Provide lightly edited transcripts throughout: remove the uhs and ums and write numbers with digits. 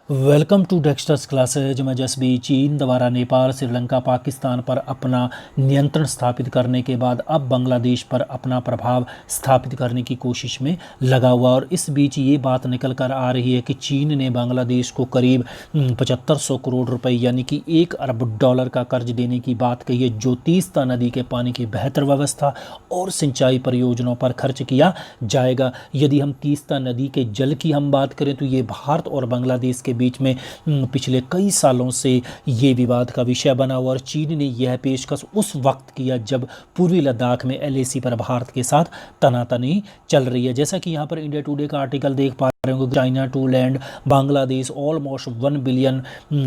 Welcome to Dexters classes. मैं जसबी चीन द्वारा नेपाल, श्रीलंका, पाकिस्तान पर अपना नियंत्रण स्थापित करने के बाद अब बांग्लादेश पर अपना प्रभाव स्थापित करने की कोशिश में लगा हुआ। और इस बीच ये बात निकल कर आ रही है कि चीन ने बांग्लादेश को करीब 7500 करोड़ रुपए यानी कि $1 अरब का कर्ज देने की बात कही है, जो तीस्ता नदी के पानी की बेहतर व्यवस्था और सिंचाई परियोजनाओं पर खर्च किया जाएगा। यदि हम तीस्ता नदी के जल की हम बात करें तो ये भारत और बांग्लादेश के बीच में पिछले कई सालों से ये विवाद का विषय बना हुआ। और चीन ने यह पेशकश उस वक्त किया जब पूर्वी लद्दाख में LAC पर भारत के साथ तनातनी चल रही है। जैसा कि यहाँ पर इंडिया टुडे का आर्टिकल देख पा रहे होंगे, China to lend Bangladesh almost 1 billion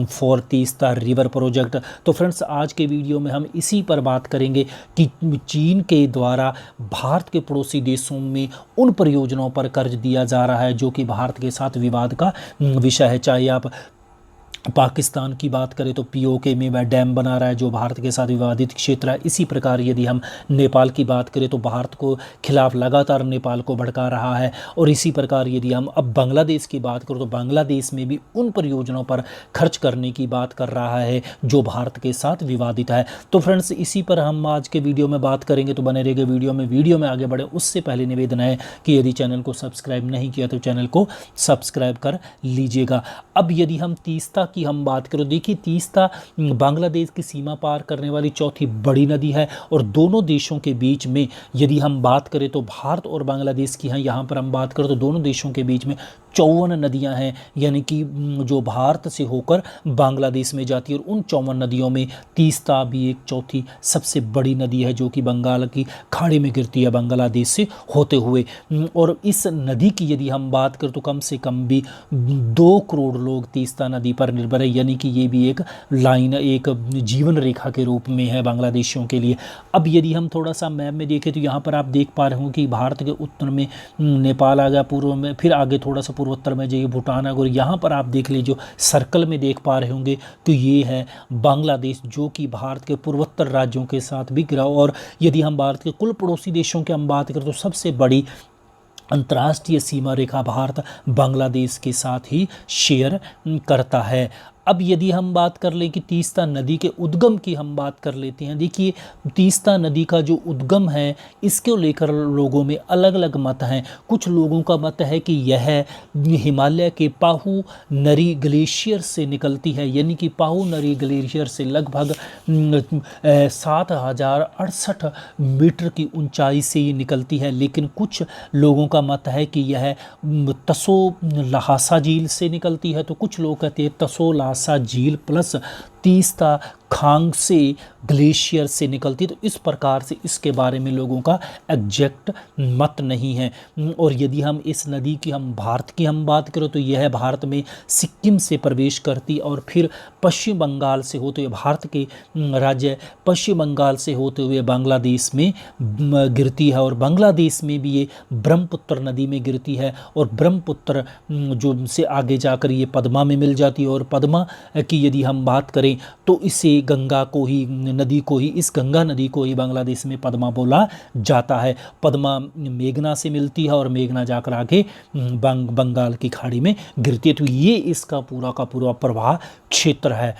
for Teesta river project. तो फ्रेंड्स, आज के वीडियो में हम इसी पर बात करेंगे कि चीन के द्वारा भारत के पड़ोसी देशों में उन परियोजनाओं पर कर्ज दिया जा रहा है जो कि भारत के साथ विवाद का विषय है। चाहे आप पाकिस्तान की बात करें तो POK में वह डैम बना रहा है जो भारत के साथ विवादित क्षेत्र है। इसी प्रकार यदि हम नेपाल की बात करें तो भारत को खिलाफ लगातार नेपाल को भड़का रहा है। और इसी प्रकार यदि हम अब बांग्लादेश की बात करें तो बांग्लादेश में भी उन परियोजनाओं पर खर्च करने की बात कर रहा है जो भारत के साथ विवादित है। तो फ्रेंड्स, इसी पर हम आज के वीडियो में बात करेंगे, तो बने रहिए वीडियो में आगे बढ़े उससे पहले निवेदन है कि यदि चैनल को सब्सक्राइब नहीं किया तो चैनल को सब्सक्राइब कर लीजिएगा। अब यदि हम तीस्ता की हम बात करें, देखिए तीस्ता बांग्लादेश की सीमा पार करने वाली चौथी बड़ी नदी है। और दोनों देशों के बीच में यदि हम बात करें तो भारत और बांग्लादेश की हैं, यहाँ पर हम बात करें तो दोनों देशों के बीच में 54 नदियां हैं, यानी कि जो भारत से होकर बांग्लादेश में जाती है। और उन 54 नदियों में तीस्ता भी एक चौथी सबसे बड़ी नदी है जो कि बंगाल की खाड़ी में गिरती है बांग्लादेश से होते हुए। और इस नदी की यदि हम बात करें तो कम से कम भी 2 करोड़ लोग तीस्ता नदी पर निर्भर है, यानी कि ये भी एक लाइन, एक जीवन रेखा के रूप में है बांग्लादेशियों के लिए। अब यदि हम थोड़ा सा मैप में देखें तो यहाँ पर आप देख पा रहे होंगे कि भारत के उत्तर में नेपाल आ गया, पूर्व में फिर आगे थोड़ा सा पूर्वोत्तर में जाइए भूटान है। और यहाँ पर आप देख लीजिए सर्कल में देख पा रहे होंगे तो ये है बांग्लादेश जो कि भारत के पूर्वोत्तर राज्यों के साथ भी घिरा। और यदि हम भारत के कुल पड़ोसी देशों की हम बात करें तो सबसे बड़ी अंतर्राष्ट्रीय सीमा रेखा भारत बांग्लादेश के साथ ही शेयर करता है। अब यदि हम बात कर लें कि तीस्ता नदी के उद्गम की हम बात कर लेते हैं, देखिए तीस्ता नदी का जो उद्गम है इसको लेकर लोगों में अलग अलग मत हैं। कुछ लोगों का मत है कि यह हिमालय के पाहु नरी ग्लेशियर से निकलती है, यानी कि पाहु नरी ग्लेशियर से लगभग 7068 मीटर की ऊंचाई से ये निकलती है। लेकिन कुछ लोगों का मत है कि यह तसो लहासा झील से निकलती है, तो कुछ लोग कहते हैं तसो लहासा झील प्लस तीस्ता खांगसे ग्लेशियर से निकलती। तो इस प्रकार से इसके बारे में लोगों का एग्जैक्ट मत नहीं है। और यदि हम इस नदी की हम भारत की हम बात करें तो यह भारत में सिक्किम से प्रवेश करती और फिर पश्चिम बंगाल से होते हुए भारत के राज्य पश्चिम बंगाल से होते हुए बांग्लादेश में गिरती है। और बांग्लादेश में भी ये ब्रह्मपुत्र नदी में गिरती है। और ब्रह्मपुत्र जो से आगे जाकर ये पद्मा में मिल जाती है। और पद्मा की यदि हम बात करें तो इसे गंगा को ही नदी को ही इस गंगा नदी को ही बांग्लादेश में पद्मा बोला जाता है। पद्मा मेघना से मिलती है और मेघना जाकर आगे बंगाल की खाड़ी में गिरती है। तो ये इसका पूरा का पूरा प्रवाह क्षेत्र है।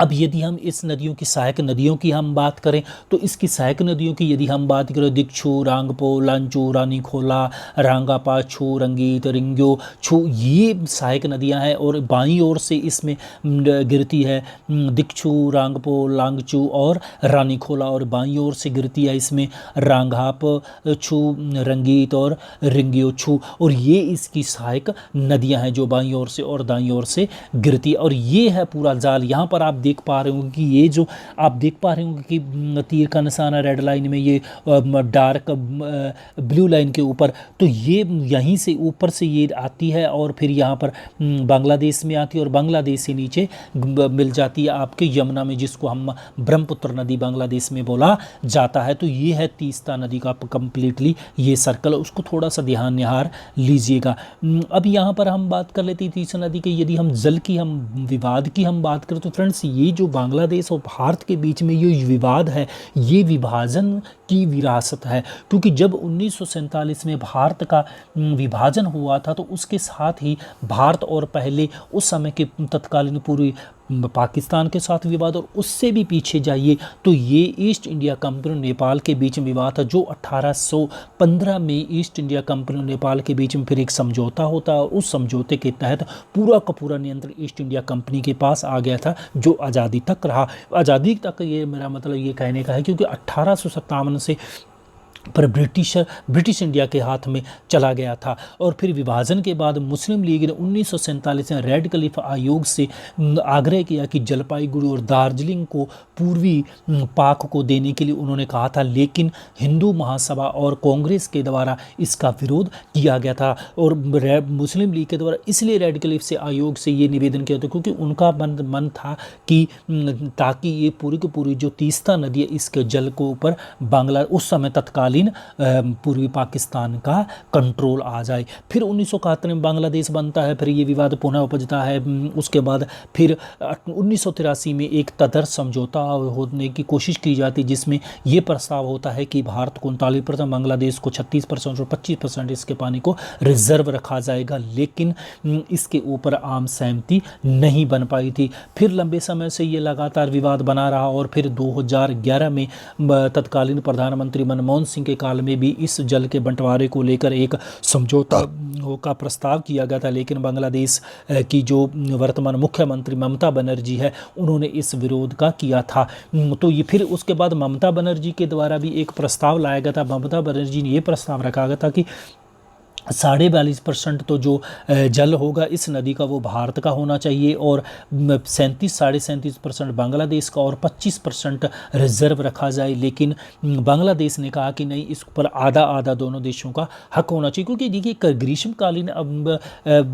अब यदि हम इस नदियों की सहायक नदियों की हम बात करें तो इसकी सहायक नदियों की यदि हम बात करें दिक्षु, रांगपो, लांचू, रानीखोला, रांगापा, छू, रंगीत, रिंग्यो, छू, ये सहायक नदियां हैं। और बाईं ओर से इसमें गिरती है दिक्षु, रांगपो, लांगचू और रानीखोला। और बाईं ओर से गिरती है इसमें रांगाप, छू, रंगीत और रिंग्यो, छू। और ये इसकी सहायक नदियां हैं जो बाईं ओर से और दाईं ओर से गिरती है। और ये है पूरा जाल। यहाँ पर आप देख पा रहे होंगे कि ये जो आप देख पा रहे होंगे कि तीर का निशान है रेड लाइन में, ये डार्क ब्लू लाइन के ऊपर, तो ये यहीं से ऊपर से ये आती है और फिर यहाँ पर बांग्लादेश में आती है और बांग्लादेश से नीचे मिल जाती है आपके यमुना में, जिसको हम ब्रह्मपुत्र नदी बांग्लादेश में बोला जाता है। तो ये है तीस्ता नदी का कंप्लीटली ये सर्कल, उसको थोड़ा सा ध्यान निहार लीजिएगा। अब यहाँ पर हम बात कर लेते हैं तीस्ता नदी के, यदि हम जल की हम विवाद की हम बात करें तो फ्रेंड्स ये जो बांग्लादेश और भारत के बीच में ये विवाद है, ये विभाजन की विरासत है। क्योंकि जब 1947 में भारत का विभाजन हुआ था तो उसके साथ ही भारत और पहले उस समय के तत्कालीन पूर्वी पाकिस्तान के साथ विवाद, और उससे भी पीछे जाइए तो ये ईस्ट इंडिया कंपनी और नेपाल के बीच में विवाद था, जो 1815 में ईस्ट इंडिया कंपनी और नेपाल के बीच में फिर एक समझौता होता है। उस समझौते के तहत पूरा का पूरा नियंत्रण ईस्ट इंडिया कंपनी के पास आ गया था, जो आज़ादी तक रहा। आज़ादी तक ये मेरा मतलब ये कहने का है, क्योंकि 1857 से पर ब्रिटिश इंडिया के हाथ में चला गया था। और फिर विभाजन के बाद मुस्लिम लीग ने 1947 में रेड खलीफा आयोग से आग्रह किया कि जलपाईगुड़ी और दार्जिलिंग को पूर्वी पाक को देने के लिए उन्होंने कहा था, लेकिन हिंदू महासभा और कांग्रेस के द्वारा इसका विरोध किया गया था। और मुस्लिम लीग के द्वारा इसलिए रेड खलीफा आयोग से ये निवेदन किया था क्योंकि उनका मन था कि ताकि ये पूरी की पूरी जो तीस्ता नदी है इसके जल को ऊपर बांग्ला उस समय तत्काल पूर्वी पाकिस्तान का कंट्रोल आ जाए। फिर 1971 में बांग्लादेश बनता है, फिर ये विवाद पुनः उपजता है। उसके बाद फिर 1983 में एक तदर्स समझौता होने की कोशिश की जाती है, जिसमें ये प्रस्ताव होता है कि भारत को 39%, बांग्लादेश को 36% और 25% इसके पानी को रिजर्व रखा जाएगा, लेकिन इसके ऊपर आम सहमति नहीं बन पाई थी। फिर लंबे समय से ये लगातार विवाद बना रहा और फिर 2011 में तत्कालीन प्रधानमंत्री मनमोहन सिंह के काल में भी इस जल के बंटवारे को लेकर एक समझौता का प्रस्ताव किया गया था, लेकिन बांग्लादेश की जो वर्तमान मुख्यमंत्री ममता बनर्जी है उन्होंने इस विरोध का किया था। तो ये फिर उसके बाद ममता बनर्जी के द्वारा भी एक प्रस्ताव लाया गया था। ममता बनर्जी ने ये प्रस्ताव रखा गया था कि 42.5% तो जो जल होगा इस नदी का वो भारत का होना चाहिए, और 37-37.5% बांग्लादेश का, और 25% रिजर्व रखा जाए। लेकिन बांग्लादेश ने कहा कि नहीं, इस पर आधा आधा दोनों देशों का हक होना चाहिए। क्योंकि देखिए ग्रीष्मकालीन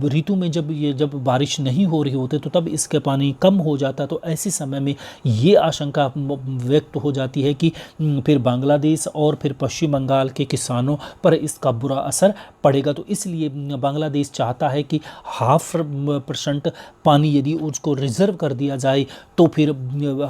ऋतु में जब बारिश नहीं हो रही होती तो तब इसके पानी कम हो जाता, तो ऐसे समय में ये आशंका व्यक्त हो जाती है कि फिर बांग्लादेश और फिर पश्चिम बंगाल के किसानों पर इसका बुरा असर पड़ेगा। तो इसलिए बांग्लादेश चाहता है कि 0.5% पानी यदि उसको रिजर्व कर दिया जाए तो फिर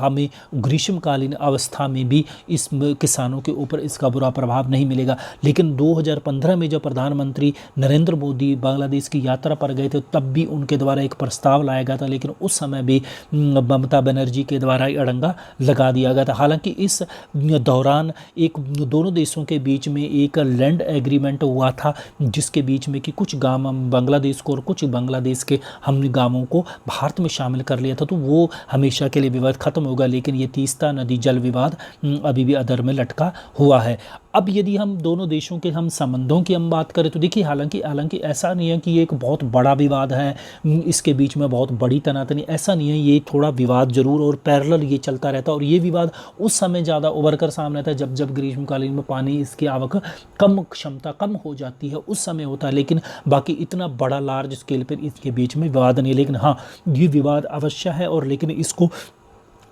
हमें ग्रीष्मकालीन अवस्था में भी इस किसानों के ऊपर इसका बुरा प्रभाव नहीं मिलेगा। लेकिन 2015 में जब प्रधानमंत्री नरेंद्र मोदी बांग्लादेश की यात्रा पर गए थे तब भी उनके द्वारा एक प्रस्ताव लाया गया था, लेकिन उस समय भी ममता बनर्जी के द्वारा अड़ंगा लगा दिया गया था। हालांकि इस दौरान दोनों देशों के बीच में एक लैंड एग्रीमेंट हुआ था, जिसके बीच में कि कुछ गांव बांग्लादेश को और कुछ बांग्लादेश के हमने गांवों को भारत में शामिल कर लिया था, तो वो हमेशा के लिए विवाद खत्म होगा। लेकिन ये तीस्ता नदी जल विवाद अभी भी अधर में लटका हुआ है। अब यदि हम दोनों देशों के संबंधों की हम बात करें तो देखिए हालांकि ऐसा नहीं है कि ये एक बहुत बड़ा विवाद है, इसके बीच में बहुत बड़ी तनातनी, ऐसा नहीं है। ये थोड़ा विवाद जरूर और पैरेलल ये चलता रहता है, और ये विवाद उस समय ज़्यादा उभर कर सामने आता है जब ग्रीष्मकालीन में पानी इसकी आवक क्षमता कम हो जाती है, उस समय होता है। लेकिन बाकी इतना बड़ा लार्ज स्केल पर इसके बीच में विवाद नहीं है। लेकिन हाँ, ये विवाद अवश्य है, और लेकिन इसको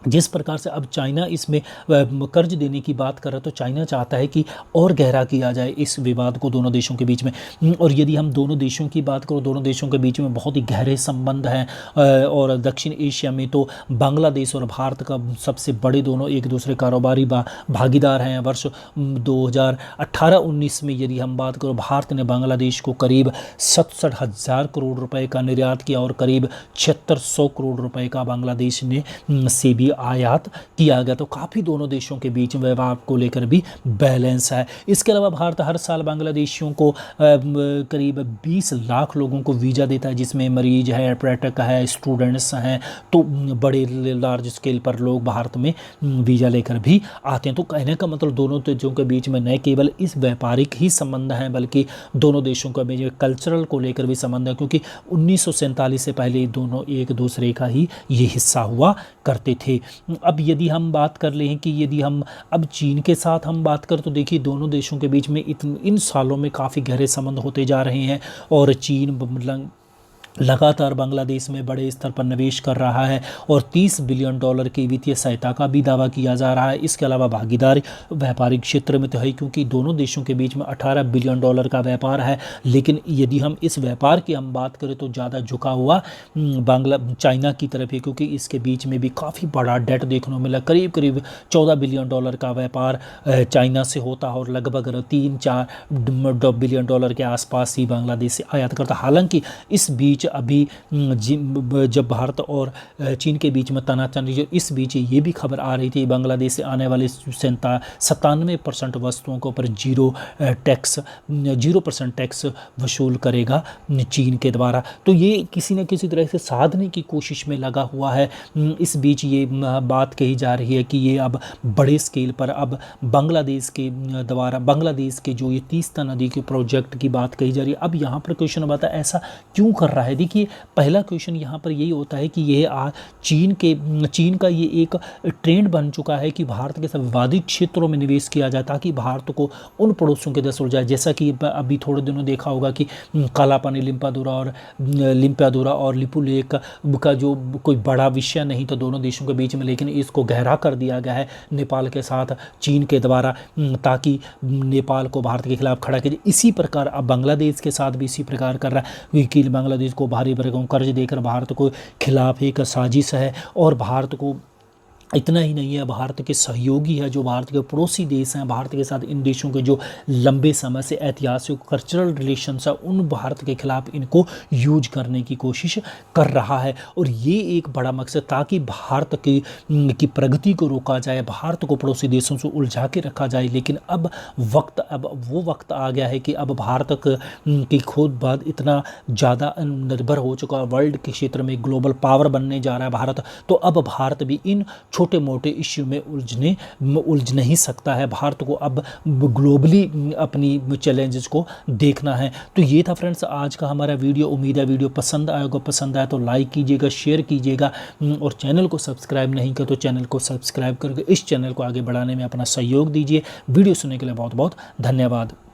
जिस प्रकार से अब चाइना इसमें कर्ज देने की बात कर रहा है, तो चाइना चाहता है कि और गहरा किया जाए इस विवाद को दोनों देशों के बीच में। और यदि हम दोनों देशों की बात करो, दोनों देशों के बीच में बहुत ही गहरे संबंध हैं, और दक्षिण एशिया में तो बांग्लादेश और भारत का सबसे बड़े दोनों एक दूसरे कारोबारी भागीदार हैं। वर्ष 2018-19 में यदि हम बात करो, भारत ने बांग्लादेश को करीब 67,000 करोड़ रुपए का निर्यात किया, और करीब 7600 करोड़ रुपए का बांग्लादेश ने से भी आयात किया गया। तो काफ़ी दोनों देशों के बीच व्यवहार को लेकर भी बैलेंस है। इसके अलावा भारत हर साल बांग्लादेशियों को करीब 20 लाख लोगों को वीज़ा देता है, जिसमें मरीज है, पर्यटक है, स्टूडेंट्स हैं, तो बड़े लार्ज स्केल पर लोग भारत में वीज़ा लेकर भी आते हैं। तो कहने का मतलब दोनों देशों के बीच में न केवल इस व्यापारिक ही संबंध हैं, बल्कि दोनों देशों के बीच कल्चरल को लेकर भी संबंध है, क्योंकि 1947 से पहले दोनों एक दूसरे का ही ये हिस्सा हुआ करते थे। अब यदि हम बात कर लें कि यदि हम अब चीन के साथ हम बात करें, तो देखिए दोनों देशों के बीच में इन सालों में काफ़ी गहरे संबंध होते जा रहे हैं, और चीन लगातार बांग्लादेश में बड़े स्तर पर निवेश कर रहा है और $30 बिलियन की वित्तीय सहायता का भी दावा किया जा रहा है। इसके अलावा भागीदारी व्यापारिक क्षेत्र में तो है, क्योंकि दोनों देशों के बीच में $18 बिलियन का व्यापार है। लेकिन यदि हम इस व्यापार की हम बात करें तो ज़्यादा झुका हुआ चाइना की तरफ है, क्योंकि इसके बीच में भी काफ़ी बड़ा डेट देखने को मिला। करीब करीब $14 बिलियन का व्यापार चाइना से होता है और लगभग 3-4 बिलियन के आसपास ही बांग्लादेश से आयात करता। हालांकि इस बीच अभी जब भारत और चीन के बीच में तनातनी, इस बीच ये भी खबर आ रही थी बांग्लादेश से आने वाले 97% वस्तुओं के ऊपर 0% टैक्स वसूल करेगा चीन के द्वारा। तो ये किसी न किसी तरह से साधने की कोशिश में लगा हुआ है। इस बीच ये बात कही जा रही है कि ये अब बड़े स्केल पर अब बांग्लादेश के द्वारा बांग्लादेश के जो ये तीस्ता नदी के प्रोजेक्ट की बात कही जा रही है। अब यहाँ पर क्वेश्चन आता है ऐसा क्यों कर रहा है। देखिए, पहला क्वेश्चन यहाँ पर यही होता है कि ये चीन का ये एक ट्रेंड बन चुका है कि भारत के सब विवादित क्षेत्रों में निवेश किया जाए ताकि भारत को उन पड़ोसियों के दस उड़ जाए। जैसा कि अभी थोड़े दिनों देखा होगा कि कालापानी लिम्पियादुरा और लिपुलेख का जो कोई बड़ा विषय नहीं था दोनों देशों के बीच में, लेकिन इसको गहरा कर दिया गया है नेपाल के साथ चीन के द्वारा, ताकि नेपाल को भारत के खिलाफ खड़ा किया। इसी प्रकार अब बांग्लादेश के साथ भी इसी प्रकार कर रहा है कि बांग्लादेश को भारी भरकम कर्ज देकर भारत को खिलाफ एक साजिश है। और भारत को इतना ही नहीं है, भारत के सहयोगी है जो भारत के पड़ोसी देश हैं, भारत के साथ इन देशों के जो लंबे समय से ऐतिहासिक कल्चरल रिलेशंस है उन भारत के खिलाफ इनको यूज करने की कोशिश कर रहा है। और ये एक बड़ा मकसद ताकि भारत की प्रगति को रोका जाए, भारत को पड़ोसी देशों से उलझा के रखा जाए। लेकिन अब वो वक्त आ गया है कि अब भारत की खुद बाद इतना ज़्यादा निर्भर हो चुका है, वर्ल्ड के क्षेत्र में ग्लोबल पावर बनने जा रहा है भारत। तो अब भारत भी इन छोटे मोटे इश्यू में उलझ नहीं सकता है। भारत को अब ग्लोबली अपनी चैलेंजेस को देखना है। तो ये था फ्रेंड्स आज का हमारा वीडियो। उम्मीद है वीडियो पसंद आएगा। पसंद आया तो लाइक कीजिएगा, शेयर कीजिएगा और चैनल को सब्सक्राइब नहीं किया तो चैनल को सब्सक्राइब करके इस चैनल को आगे बढ़ाने में अपना सहयोग दीजिए। वीडियो सुनने के लिए बहुत बहुत धन्यवाद।